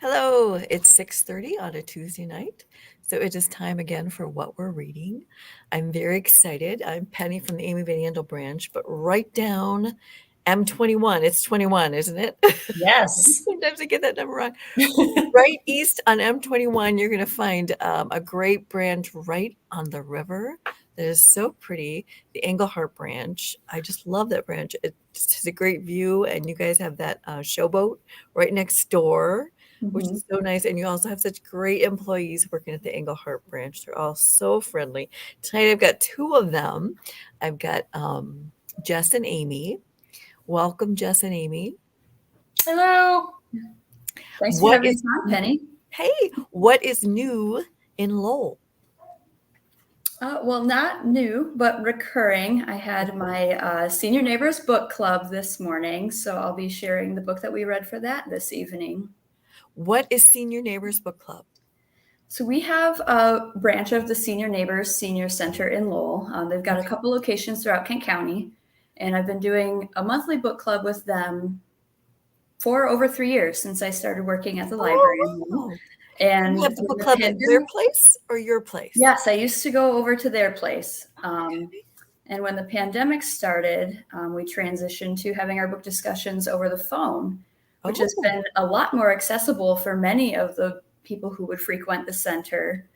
Hello, it's 6:30 on a Tuesday night. So it is time again for what we're reading. I'm very excited. I'm Penny from the Amy Van Andel branch, but right down M21. It's 21, isn't it? Yes. Sometimes I get that number wrong. Right east on M21, you're going to find a great branch right on the river that is so pretty. The Englehardt branch. I just love that branch. It just has a great view, and you guys have that showboat right next door, which Mhm. is so nice. And you also have such great employees working at the Englehardt branch. They're all so friendly. Tonight I've got two of them. I've got Jess and Amy. Welcome, Jess and Amy. Hello. Thanks for What having is us on, Penny. Hey, what is new in Lowell? Well, not new, but recurring. I had my Senior Neighbors book club this morning, so I'll be sharing the book that we read for that this evening. What is Senior Neighbors Book Club? So we have a branch of the Senior Neighbors Senior Center in Lowell. They've got a couple locations throughout Kent County, and I've been doing a monthly book club with them for over 3 years since I started working at the library in Lowell. Oh, And you have the when book the club at their pandemic, place or your place? yes, I used to go over to their place. Okay. And when the pandemic started, we transitioned to having our book discussions over the phone, which has Oh, been a lot more accessible for many of the people who would frequent the center.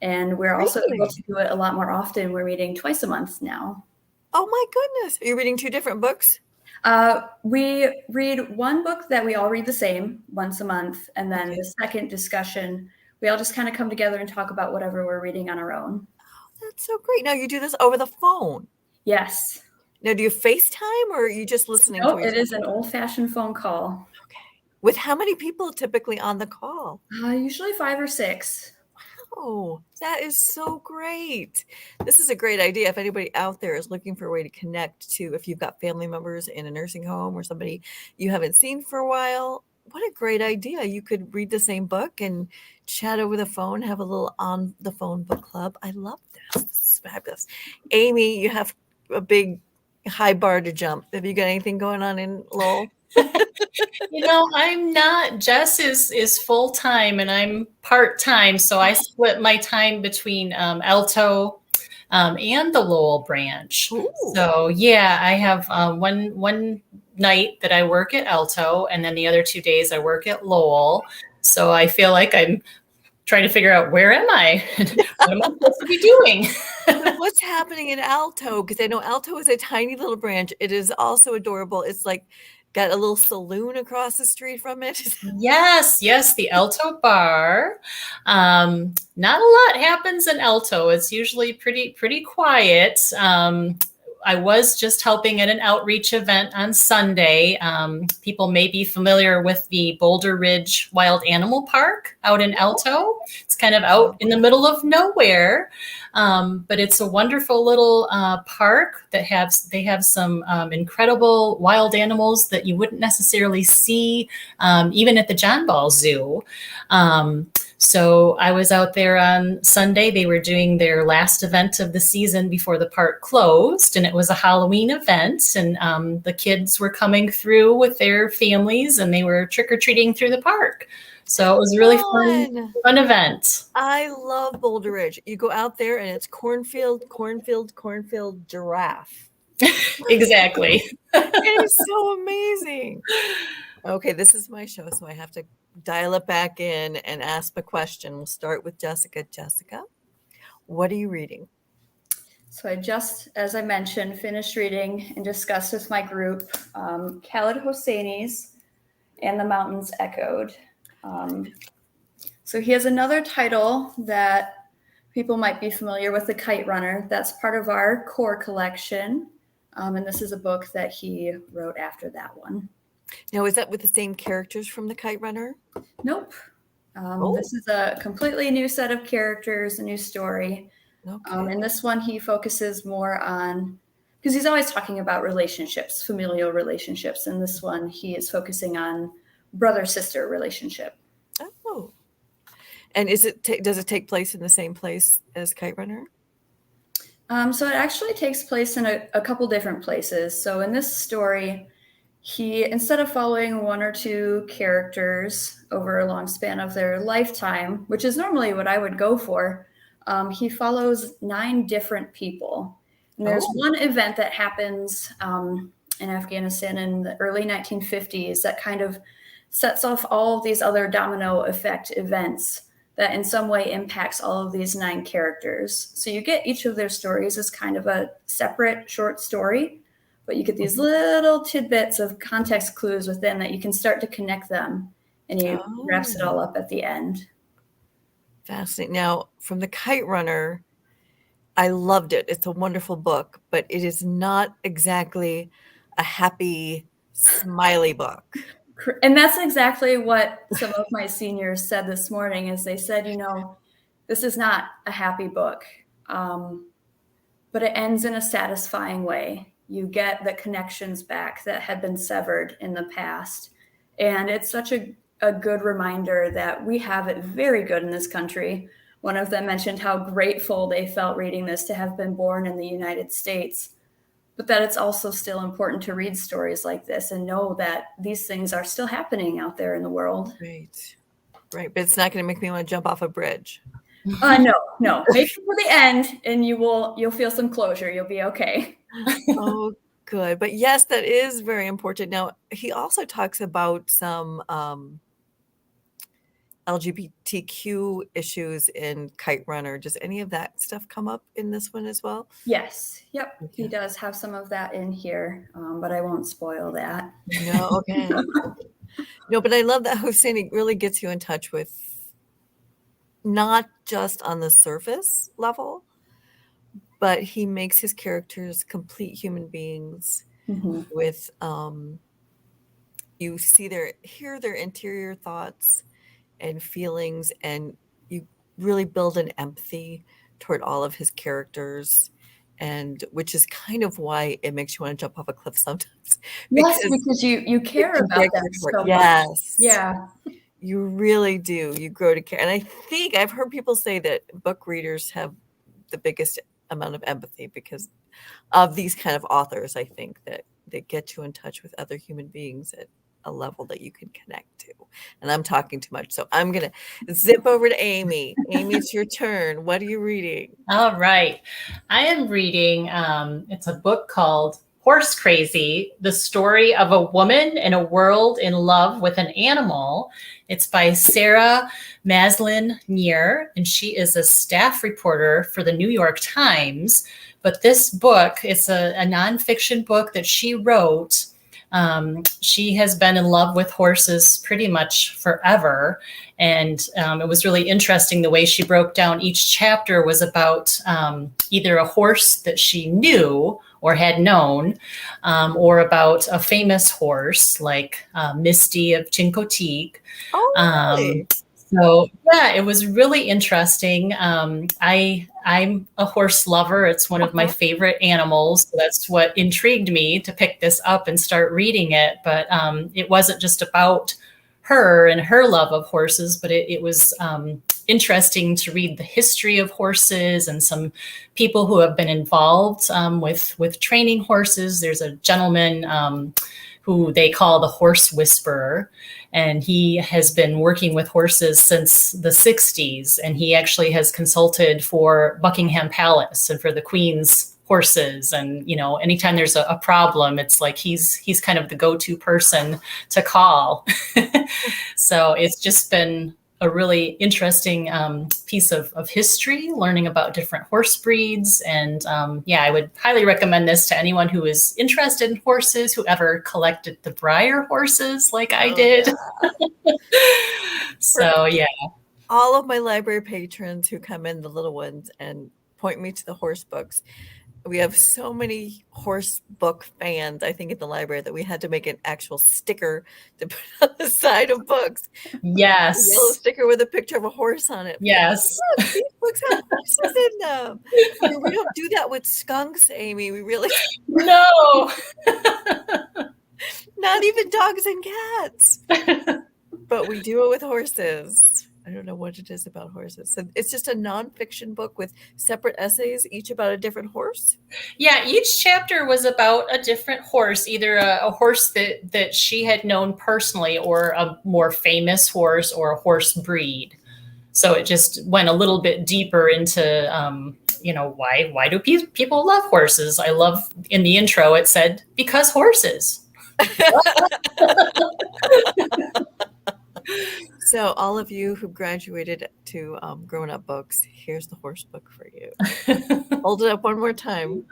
And we're also able really? to do it a lot more often. We're meeting twice a month now. Oh my goodness. Are you reading two different books? We read one book that we all read the same once a month. And then Okay. the second discussion, we all just kind of come together and talk about whatever we're reading on our own. That's so great. Now you do this over the phone. Yes. Now, do you FaceTime or are you just listening No, to each it is other? an old-fashioned phone call. Okay. With how many people typically on the call? Usually 5 or 6. Oh, that is so great. This is a great idea. If anybody out there is looking for a way to connect to, if you've got family members in a nursing home or somebody you haven't seen for a while, what a great idea. You could read the same book and chat over the phone, have a little on the phone book club. I love this. This is fabulous. Amy, you have a big high bar to jump. Have you got anything going on in Lowell? I'm not. Jess is full time and I'm part time, so I split my time between Alto and the Lowell branch. Ooh. So yeah, I have one night that I work at Alto, and then the other 2 days I work at Lowell. So I feel like I'm trying to figure out where am I? What am I supposed to be doing? So what's happening in Alto? Because I know Alto is a tiny little branch. It is also adorable. It's like got a little saloon across the street from it. Yes, the Alto bar. Not a lot happens in Alto. It's usually pretty quiet. I was just helping at an outreach event on Sunday. People may be familiar with the Boulder Ridge Wild Animal Park out in Alto. It's kind of out in the middle of nowhere, but it's a wonderful little park that they have some incredible wild animals that you wouldn't necessarily see even at the John Ball Zoo. So I was out there on Sunday. They were doing their last event of the season before the park closed, and it was a Halloween event. And the kids were coming through with their families, and they were trick-or-treating through the park. So it was a really fun event. I love Boulder Ridge. You go out there and it's cornfield, giraffe. Exactly. It is so amazing. Okay, this is my show, so I have to dial it back in and ask the question. We'll start with Jessica. Jessica, what are you reading? So I just, as I mentioned, finished reading and discussed with my group Khaled Hosseini's And the Mountains Echoed. So he has another title that people might be familiar with, The Kite Runner. That's part of our core collection. And this is a book that he wrote after that one. Now, is that with the same characters from the Kite Runner? Nope. This is a completely new set of characters, a new story. Okay. And this one, he focuses more on, because he's always talking about relationships, familial relationships. And this one, he is focusing on brother-sister relationship. Oh. And does it take place in the same place as Kite Runner? So it actually takes place in a couple different places. So in this story, he, instead of following one or two characters over a long span of their lifetime, which is normally what I would go for, he follows 9 different people. And there's one event that happens in Afghanistan in the early 1950s that kind of sets off all of these other domino effect events that in some way impacts all of these 9 characters. So you get each of their stories as kind of a separate short story, but you get these little tidbits of context clues within that you can start to connect them, and he wraps it all up at the end. Fascinating. Now, from the Kite Runner, I loved it. It's a wonderful book, but it is not exactly a happy, smiley book. And that's exactly what some of my seniors said this morning, is they said, this is not a happy book, but it ends in a satisfying way. You get the connections back that had been severed in the past. And it's such a good reminder that we have it very good in this country. One of them mentioned how grateful they felt reading this to have been born in the United States, but that it's also still important to read stories like this and know that these things are still happening out there in the world. Right. But it's not going to make me want to jump off a bridge. No. Make it to the end, and you'll feel some closure. You'll be okay. Oh, good. But yes, that is very important. Now, he also talks about some LGBTQ issues in Kite Runner. Does any of that stuff come up in this one as well? Yes. Yep. Okay. He does have some of that in here, but I won't spoil that. No. Okay. No, but I love that Hosseini really gets you in touch with not just on the surface level, but he makes his characters complete human beings with you hear their interior thoughts and feelings, and you really build an empathy toward all of his characters, and which is kind of why it makes you want to jump off a cliff sometimes. Because you care about them so much. Yeah. You really do. You grow to care. And I think I've heard people say that book readers have the biggest amount of empathy because of these kind of authors. I think that they get you in touch with other human beings at a level that you can connect to. And I'm talking too much, so I'm going to zip over to Amy. Amy, it's your turn. What are you reading? All right. I am reading, it's a book called Horse Crazy, The Story of a Woman in a World in Love with an Animal. It's by Sarah Maslin-Nier, and she is a staff reporter for the New York Times. But this book, it's a nonfiction book that she wrote. She has been in love with horses pretty much forever. And it was really interesting the way she broke down each chapter was about either a horse that she knew or had known, or about a famous horse like Misty of Chincoteague. Oh, really? So yeah, it was really interesting. I'm a horse lover. It's one of my favorite animals. So that's what intrigued me to pick this up and start reading it. But it wasn't just about her and her love of horses, but it was interesting to read the history of horses and some people who have been involved with training horses. There's a gentleman who they call the horse whisperer, and he has been working with horses since the 60s, and he actually has consulted for Buckingham Palace and for the Queen's horses. And anytime there's a problem, it's like he's kind of the go-to person to call. So it's just been a really interesting piece of history, learning about different horse breeds. And I would highly recommend this to anyone who is interested in horses, who ever collected the Breyer horses like I did. Yeah. So, yeah. All of my library patrons who come in, the little ones, and point me to the horse books. We have so many horse book fans, I think, at the library that we had to make an actual sticker to put on the side of books. Yes. A yellow sticker with a picture of a horse on it. Yes. Look, these books have horses in them. I mean, we don't do that with skunks, Amy. We really No. Not even dogs and cats. But we do it with horses. I don't know what it is about horses. So it's just a nonfiction book with separate essays, each about a different horse? Yeah, each chapter was about a different horse, either a horse that she had known personally, or a more famous horse, or a horse breed. So it just went a little bit deeper into, why do people love horses? I love, in the intro, it said, because horses. So all of you who graduated to Grown Up Books, here's the horse book for you. Hold it up one more time,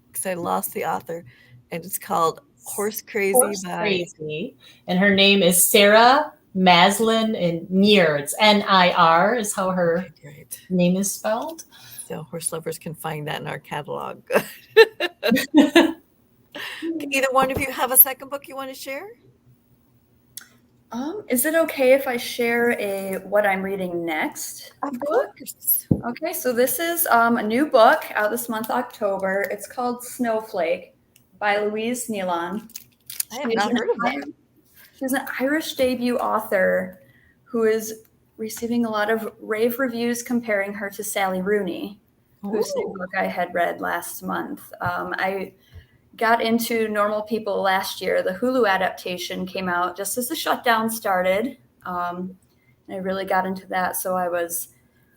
because I lost the author, and it's called Horse Crazy Horse by... Crazy. And her name is Sarah Maslin, and Nier. It's Nir is how her name is spelled. So horse lovers can find that in our catalog. Either one of you have a second book you want to share? Is it okay if I share what I'm reading next? Of course. Okay, so this is a new book out this month, October. It's called Snowflake by Louise Nylon. I have not heard of that. She's an Irish debut author who is receiving a lot of rave reviews comparing her to Sally Rooney, whose new book I had read last month. I got into Normal People last year. The Hulu adaptation came out just as the shutdown started. And I really got into that. So I was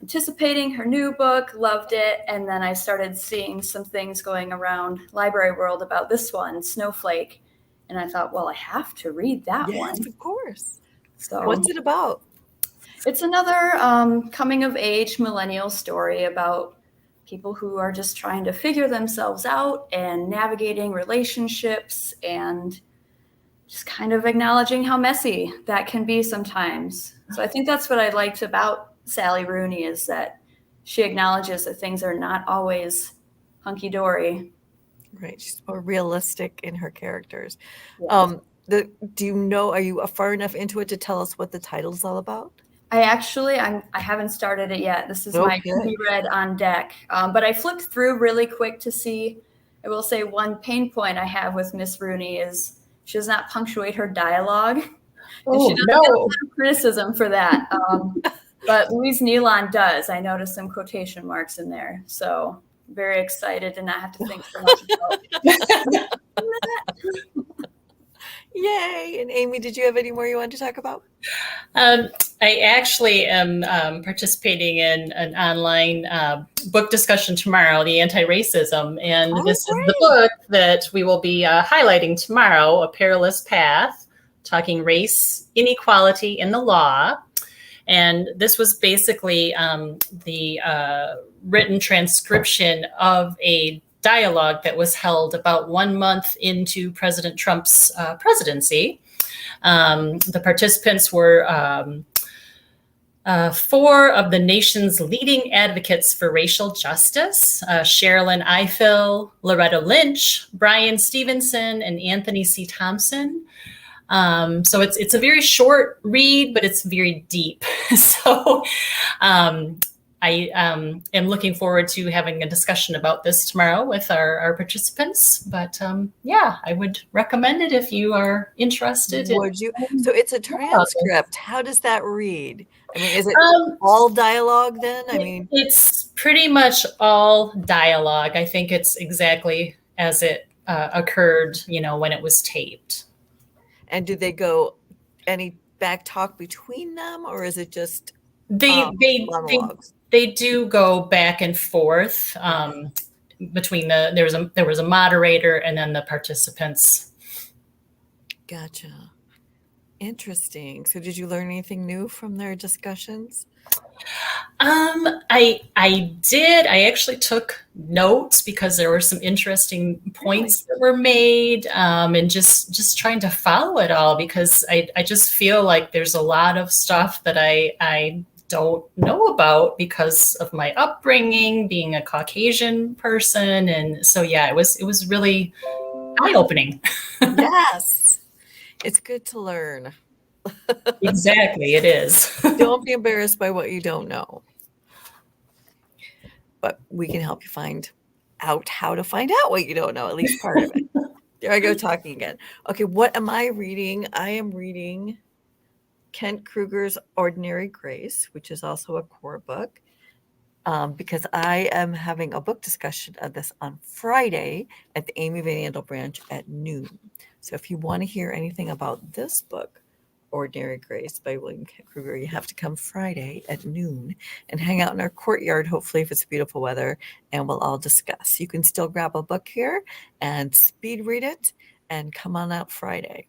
anticipating her new book, loved it. And then I started seeing some things going around Library World about this one, Snowflake. And I thought, well, I have to read that one. Yes, of course. So what's it about? It's another coming of age millennial story about people who are just trying to figure themselves out and navigating relationships and just kind of acknowledging how messy that can be sometimes. So I think that's what I liked about Sally Rooney, is that she acknowledges that things are not always hunky-dory. Right. She's more realistic in her characters. Yes. Do you know, are you far enough into it to tell us what the title's all about? I haven't started it yet. This is my reread on deck. But I flipped through really quick to see. I will say one pain point I have with Miss Rooney is she does not punctuate her dialogue. And she doesn't get a lot of criticism for that. But Louise Nylon does. I noticed some quotation marks in there. So very excited to not have to think so much about that. Yay. And Amy, did you have any more you wanted to talk about? I actually am participating in an online book discussion tomorrow, the anti-racism. And this is the book that we will be highlighting tomorrow, A Perilous Path, talking race inequality in the law. And this was basically the written transcription of a dialogue that was held about 1 month into President Trump's presidency. The participants were 4 of the nation's leading advocates for racial justice: Sherilyn Ifill, Loretta Lynch, Brian Stevenson, and Anthony C. Thompson. So it's a very short read, but it's very deep. So I am looking forward to having a discussion about this tomorrow with our participants. But I would recommend it if you are interested. Would you? So it's a transcript. How does that read? I mean, is it all dialogue then? I mean, it's pretty much all dialogue. I think it's exactly as it occurred, when it was taped. And do they go any back talk between them, or is it just monologues? They do go back and forth between there was a moderator and then the participants. Gotcha. Interesting. So did you learn anything new from their discussions? I did. I actually took notes because there were some interesting points that were made, and just trying to follow it all, because I just feel like there's a lot of stuff that I don't know about because of my upbringing, being a Caucasian person. And so, it was really eye-opening. Yes. It's good to learn. Exactly, it is. Don't be embarrassed by what you don't know. But we can help you find out how to find out what you don't know, at least part of it. There I go talking again. Okay, what am I reading? I am reading Kent Krueger's Ordinary Grace, which is also a core book, because I am having a book discussion of this on Friday at the Amy Van Andel branch at noon. So if you want to hear anything about this book, Ordinary Grace by William Kent Krueger, you have to come Friday at noon and hang out in our courtyard, hopefully if it's beautiful weather, and we'll all discuss. You can still grab a book here and speed read it and come on out Friday.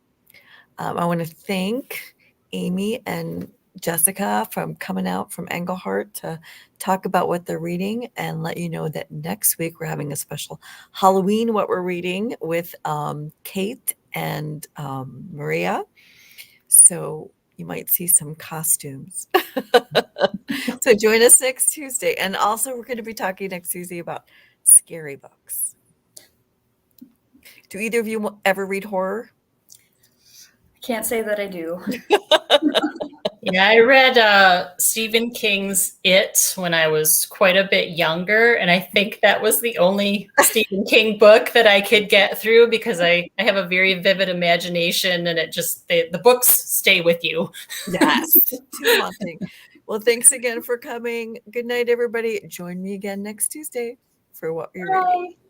I want to thank Amy and Jessica from coming out from Englehardt to talk about what they're reading, and let you know that next week we're having a special Halloween What We're Reading with Kate and Maria. So you might see some costumes. So join us next Tuesday. And also we're going to be talking next Tuesday about scary books. Do either of you ever read horror? I can't say that I do. Yeah, I read Stephen King's It when I was quite a bit younger, and I think that was the only Stephen King book that I could get through because I have a very vivid imagination, and it just the books stay with you. Yes, too haunting. Well, thanks again for coming. Good night, everybody. Join me again next Tuesday for What We're Reading. Bye.